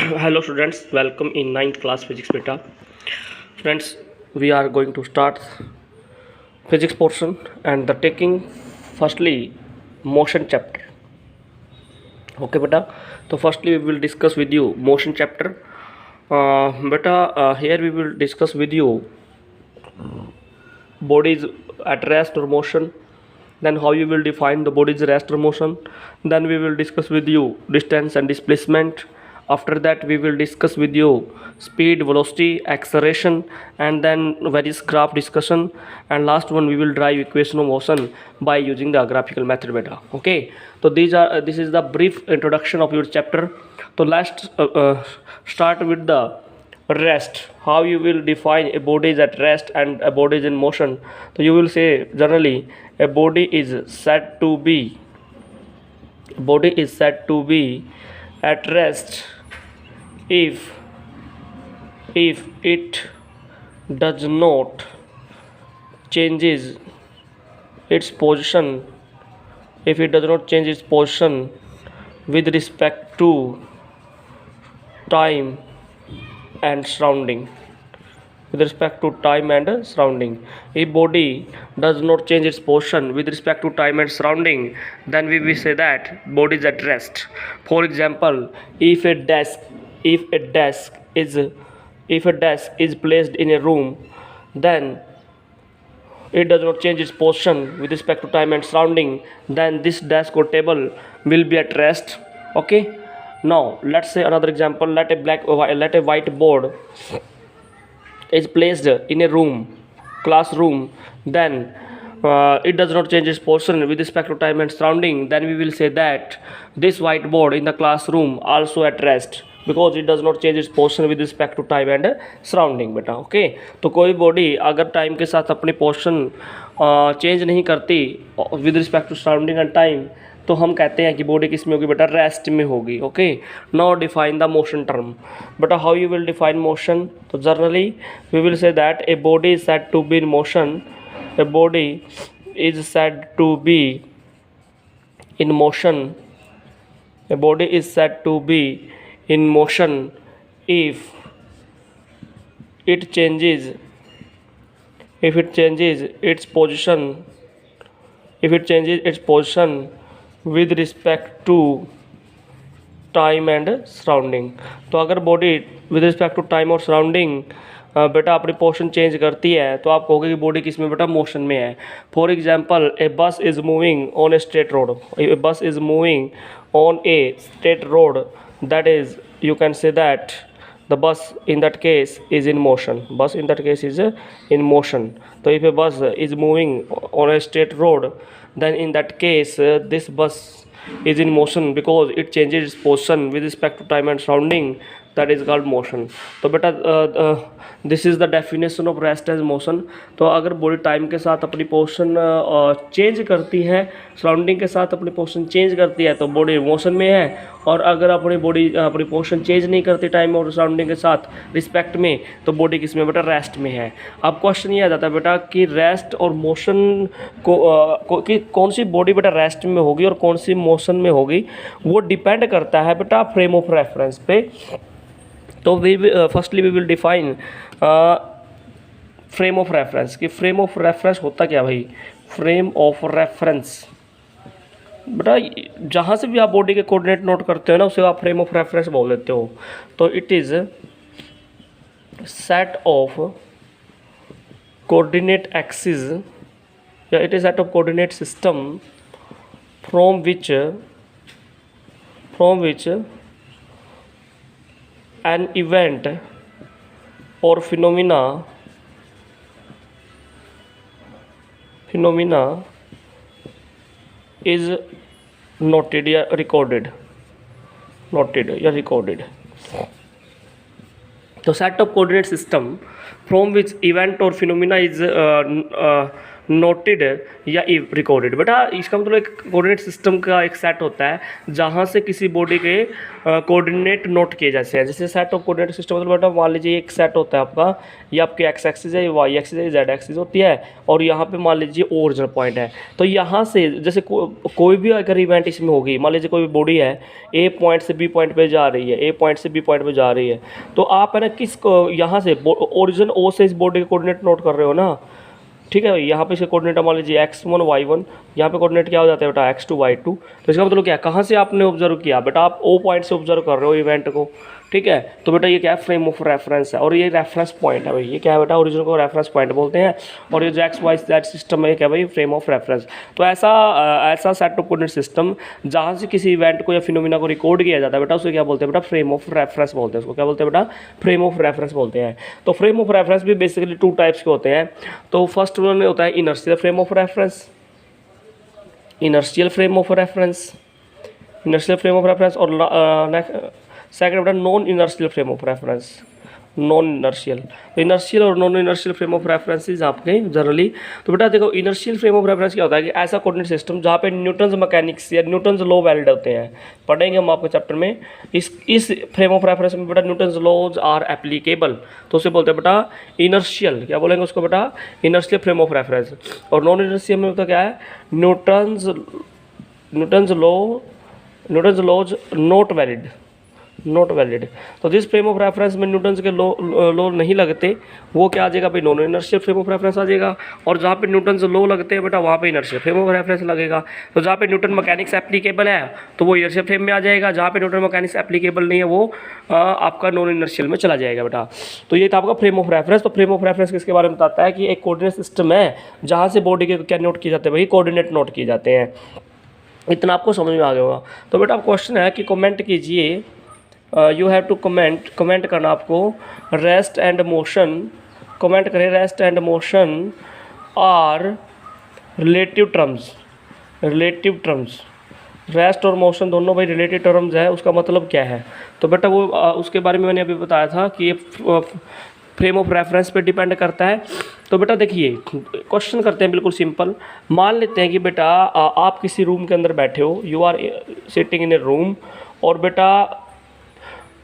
Hello students, welcome in ninth class physics beta. Friends, we are going to start physics portion and the taking firstly motion chapter. Okay beta, so firstly we will discuss with you motion chapter. Here we will discuss with you bodies at rest or motion, then how you will define the body's rest or motion, then we will discuss with you distance and displacement. After that we will discuss with you speed, velocity, acceleration, and then various graph discussion, and last one we will drive equation of motion by using the graphical method beta. Okay, so this is the brief introduction of your chapter. So let's start with the rest. How you will define a body is at rest and a body is in motion. So you will say generally a body is said to be at rest if it does not changes its position with respect to time and surrounding. If body does not change its position with respect to time and surrounding, then we will say that body is at rest. For example, if a desk is placed in a room, then it does not change its position with respect to time and surrounding, then this desk or table will be at rest. Okay, now let's say another example. Let a whiteboard is placed in a classroom, then it does not change its position with respect to time and surrounding, then we will say that this whiteboard in the classroom also at rest because it does not change its position with respect to time and surrounding बेटा. Okay, तो कोई body अगर time के साथ अपनी position change नहीं करती with respect to surrounding and time, तो हम कहते हैं कि बॉडी किस में होगी बेटा, रेस्ट में होगी. Okay, now define the motion term. बेटा how you will define motion? तो generally we will say that a body is said to be in motion. A body is said to be in motion. A body is said to be in motion if it changes its position with respect to time and surrounding. तो अगर body with respect to time और surrounding बेटा अपनी position change करती है तो आप कहोगे कि बॉडी किस में बेटा, मोशन में है. फॉर एग्जांपल ए बस is moving on a straight road. That is, you can say that the bus in that case is in motion. So if a bus is moving on a straight road, then in that case this bus is in motion because it changes its position with respect to time and surrounding. That is called motion. तो बेटा this is the definition of rest as motion. तो अगर body time के साथ अपनी position change करती है, surrounding के साथ अपनी पोजिशन चेंज करती है, तो बॉडी मोशन में है. और अगर अपनी बॉडी अपनी पोजिशन चेंज नहीं करती टाइम और सराउंडिंग के साथ रिस्पेक्ट में, तो बॉडी किस में बेटा, रेस्ट में है. अब क्वेश्चन ये आ जाता है बेटा कि रेस्ट और मोशन कि कौन सी बॉडी बेटा रेस्ट में होगी और कौन सी मोशन में होगी, वो डिपेंड करता है बेटा फ्रेम ऑफ रेफरेंस पे. तो firstly we will define frame of reference. कि फ्रेम ऑफ रेफरेंस होता क्या भाई? फ्रेम ऑफ रेफरेंस बेटा जहाँ से भी आप बॉडी के कोऑर्डिनेट नोट करते हो ना, उसे आप फ्रेम ऑफ रेफरेंस बोल देते हो. तो it is set of coordinate axis या it is set of coordinate system from which an event or phenomena is noted या recorded. तो set of coordinate system from which event or phenomena is noted या recorded. बेटा इसका मतलब एक coordinate system का एक सेट होता है जहाँ से किसी बॉडी के कोऑर्डिनेट नोट किए जाते हैं। जैसे सेट ऑफ कोऑर्डिनेट सिस्टम मतलब बेटा मान लीजिए एक सेट होता है आपका, ये आपकी एक्स एक्सिस है, वाई एक्सिस है, जेड एक्सिस होती है, और यहाँ पे मान लीजिए ओरिजिनल पॉइंट है। तो यहाँ से जैसे कोई भी अगर इवेंट इसमें होगी, मान लीजिए कोई बॉडी है ए पॉइंट से बी पॉइंट पे जा रही है, ए पॉइंट से बी पॉइंट पे जा रही है, तो आप है ना किस यहाँ से ओरिजिन ओ से इस बॉडी के कोऑर्डिनेट नोट कर रहे हो ना, ठीक है। यहाँ पे इसके कोऑर्डिनेट मान लीजिए x1 y1, यहाँ पे कोऑर्डिनेट क्या हो जाता है बेटा x2 y2। तो इसका मतलब क्या है, कहाँ से आपने ऑब्जर्व किया बेटा, आप ओ पॉइंट से ऑब्जर्व कर रहे हो इवेंट को, ठीक है। तो बेटा ये क्या है, फ्रेम ऑफ रेफरेंस है, और ये रेफरेंस पॉइंट है भाई, ये क्या है बेटा, ओरिजिन को रेफरेंस पॉइंट बोलते हैं, और ये जो एक्स वाई जेड सिस्टम है क्या भाई, फ्रेम ऑफ रेफरेंस। तो ऐसा सेट ऑफ कोऑर्डिनेट सिस्टम जहाँ से किसी इवेंट को या फिनोमिना को रिकॉर्ड किया जाता है बेटा, उसे क्या बोलते हैं बेटा, फ्रेम ऑफ रेफरेंस बोलते हैं। उसको क्या बोलते हैं बेटा, फ्रेम ऑफ रेफरेंस बोलते हैं। तो फ्रेम ऑफ रेफरेंस भी बेसिकली 2 टाइप्स के होते हैं। तो फर्स्ट वन होता है inertial frame of reference, inertial frame of reference, inertial frame of reference, और सेकंड बेटा non inertial frame of reference, non inertial. तो इनर्शियल और non inertial frame of references आपके जनरली। तो बेटा देखो इनर्शियल फ्रेम ऑफ रेफरेंस क्या होता है कि ऐसा कोऑर्डिनेट सिस्टम जहाँ पे न्यूटन्स मैकेनिक्स या न्यूटन्स लॉ वैलिड होते हैं, पढ़ेंगे हम आपके चैप्टर में। इस फ्रेम ऑफ रेफरेंस में बेटा न्यूटन्स लॉज आर एप्लीकेबल, तो उसे बोलते हैं बेटा इनर्शियल, क्या बोलेंगे उसको बेटा, इनर्शियल फ्रेम ऑफ रेफरेंस। और नॉन इनर्शियल में तो क्या है, Newton's laws not valid, not valid. तो जिस फ्रेम ऑफ रेफरेंस में न्यूटन्स के लॉ नहीं लगते वो क्या आ जाएगा भाई, non inertial frame of reference आ जाएगा। और जहाँ पे न्यूटन्स लॉ लगते हैं बेटा वहाँ पे इनर्शियल फ्रेम ऑफ रेफरेंस लगेगा। तो जहाँ पे न्यूटन मैकेनिक्स एप्लीकेबल है तो वो इनर्शियल फ्रेम में आ जाएगा, जहाँ पे न्यूटन मैकेनिक्स एप्लीकेबल नहीं है वो आपका नॉन इनर्शियल में चला जाएगा बेटा। तो ये था आपका फ्रेम ऑफ रेफरेंस। तो फ्रेम ऑफ रेफरेंस किसके बारे में बताता है कि एक कोऑर्डिनेट सिस्टम है जहाँ से बॉडी के क्या नोट किए जाते हैं भाई, कोऑर्डिनेट नोट किए जाते हैं। इतना आपको समझ में आ गया होगा। तो बेटा क्वेश्चन है कि कमेंट कीजिए, यू हैव टू कमेंट करना आपको, रेस्ट एंड मोशन, कमेंट करें rest and motion are relative terms, relative terms, rest और मोशन दोनों भाई रिलेटिव टर्म्स है, उसका मतलब क्या है। तो बेटा वो उसके बारे में मैंने अभी बताया था कि ये फ्रेम ऑफ रेफरेंस पे डिपेंड करता है। तो बेटा देखिए क्वेश्चन करते हैं बिल्कुल सिंपल। मान लेते हैं कि बेटा आप किसी रूम के अंदर बैठे हो, you are sitting in a room, और बेटा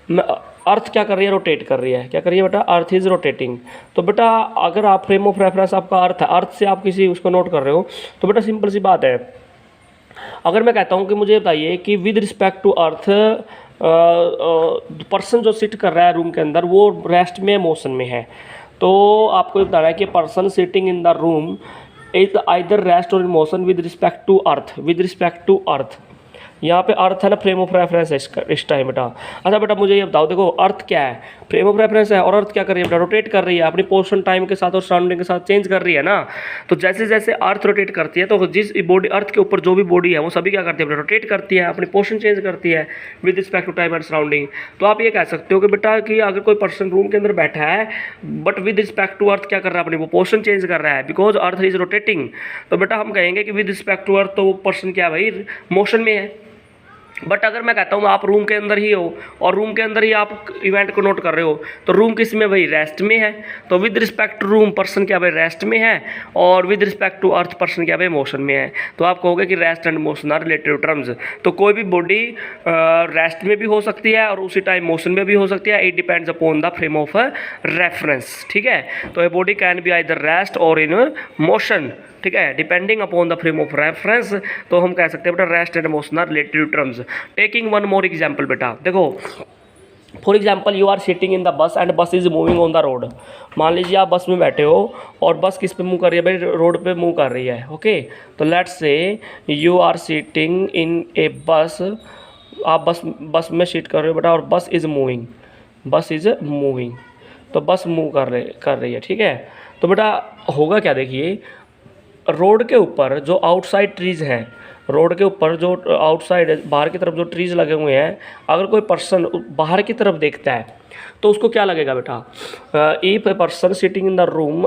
अर्थ क्या कर रही है, रोटेट कर रही है। क्या कर रही है बेटा, अर्थ इज़ रोटेटिंग। तो बेटा अगर आप फ्रेम ऑफ रेफरेंस आपका अर्थ है, अर्थ से आप किसी उसको नोट कर रहे हो, तो बेटा सिंपल सी बात है, अगर मैं कहता हूँ कि मुझे बताइए कि with respect to earth person जो सिट कर रहा है रूम के अंदर वो रेस्ट में मोशन में है, तो आपको बताना है कि person sitting in the room is either rest or in motion with respect to earth, with respect to earth. यहाँ पे अर्थ है ना, फ्रेम ऑफ रेफरेंस है इस टाइम बेटा। अच्छा बेटा मुझे ये बताओ, देखो अर्थ क्या है, फ्रेम ऑफ रेफरेंस है, और अर्थ क्या कर रही है बेटा, रोटेट कर रही है, अपनी पोर्शन टाइम के साथ और सराउंडिंग के साथ चेंज कर रही है ना। तो जैसे जैसे अर्थ रोटेट करती है तो जिस बॉडी अर्थ के ऊपर जो भी बॉडी है वो सभी क्या करती है बेटा, रोटेट करती है, अपनी पोर्शन चेंज करती है with respect to time and surrounding. तो आप ये कह सकते हो कि बेटा कि अगर कोई पर्सन रूम के अंदर बैठा है but with respect to earth क्या कर रहा है, अपनी वो पोर्शन चेंज कर रहा है, बिकॉज अर्थ इज रोटेटिंग। तो बेटा हम कहेंगे कि विद रिस्पेक्ट टू अर्थ तो वो पर्सन क्या भाई, मोशन में है। बट अगर मैं कहता हूँ आप रूम के अंदर ही हो और रूम के अंदर ही आप इवेंट को नोट कर रहे हो, तो रूम किस में भाई, रेस्ट में है। तो with respect to room person क्या भाई, रेस्ट में है, और with respect to earth person क्या भाई, मोशन में है। तो आप कहोगे कि rest and motion are relative terms. तो कोई भी बॉडी रेस्ट में भी हो सकती है और उसी टाइम मोशन में भी हो सकती है, it depends upon the frame of reference, ठीक है। तो a body can be either rest or in motion, ठीक है, depending upon the frame of reference. तो हम कह सकते हैं बेटा rest and motion are relative terms. Taking one more example बेटा, देखो for example you are sitting in the bus and bus is moving on the road. मान लीजिए आप बस में बैठे हो और बस किस पे मूव कर रही है भाई, रोड पे मूव कर रही है, ओके। तो let's say you are sitting in a bus, आप बस में सीट कर रहे हो बेटा, और बस इज मूविंग, बस इज मूविंग, तो बस मूव कर रही है, ठीक है। तो बेटा होगा क्या, देखिए रोड के ऊपर जो आउटसाइड ट्रीज़ हैं, रोड के ऊपर जो आउटसाइड बाहर की तरफ जो ट्रीज़ लगे हुए हैं, अगर कोई पर्सन बाहर की तरफ देखता है तो उसको क्या लगेगा बेटा, if a person sitting in the room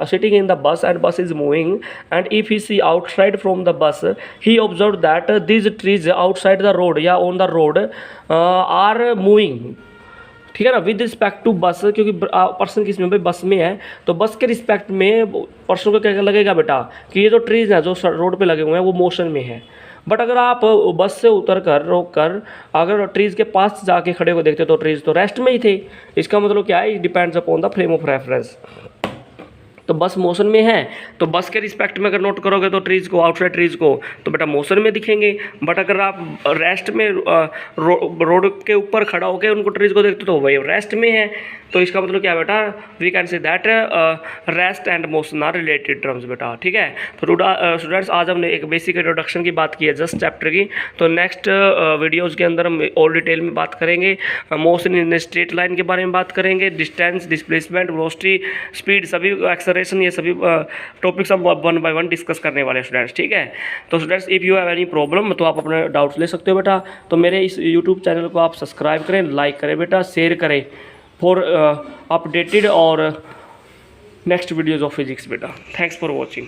sitting in the bus and bus is moving and if he see outside from the bus he observe that these trees outside the road या on the road are moving, ठीक है ना, with respect to बस, क्योंकि person किस में भाई बस में है, तो बस के रिस्पेक्ट में पर्सन को क्या लगेगा बेटा कि ये जो ट्रीज़ हैं जो रोड पे लगे हुए हैं वो मोशन में है। बट अगर आप बस से उतर कर रोक कर अगर ट्रीज़ के पास जाके खड़े हो देखते तो ट्रीज़ तो रेस्ट में ही थे। इसका मतलब क्या है, it depends upon the frame of reference. तो बस मोशन में है तो बस के रिस्पेक्ट में अगर नोट करोगे तो ट्रीज़ को, आउटसाइड ट्रीज़ को, तो बेटा मोशन में दिखेंगे। बट अगर आप रेस्ट में रोड के ऊपर खड़ा होकर उनको ट्रीज़ को देखते तो वही रेस्ट में है। तो इसका मतलब क्या बेटा, we can say that rest and motion are related terms बेटा। ठीक है, तो स्टूडेंट्स आज हमने एक बेसिक इंट्रोडक्शन की बात की है जस्ट चैप्टर की। तो नेक्स्ट वीडियोस के अंदर हम और डिटेल में बात करेंगे, मोशन इन स्ट्रेट लाइन के बारे में बात करेंगे, डिस्टेंस, डिस्प्लेसमेंट, वेलोसिटी, स्पीड, सभी एक्सेलरेशन, ये सभी टॉपिक्स हम 1 by 1 डिस्कस करने वाले हैं स्टूडेंट्स। ठीक है, तो students if you have any problem तो आप अपने डाउट्स ले सकते हो बेटा। तो मेरे इस यूट्यूब चैनल को आप सब्सक्राइब करें, लाइक करें बेटा, शेयर करें फॉर अपडेटेड और नेक्स्ट वीडियोज़ ऑफ फिजिक्स बेटा। Thanks for watching.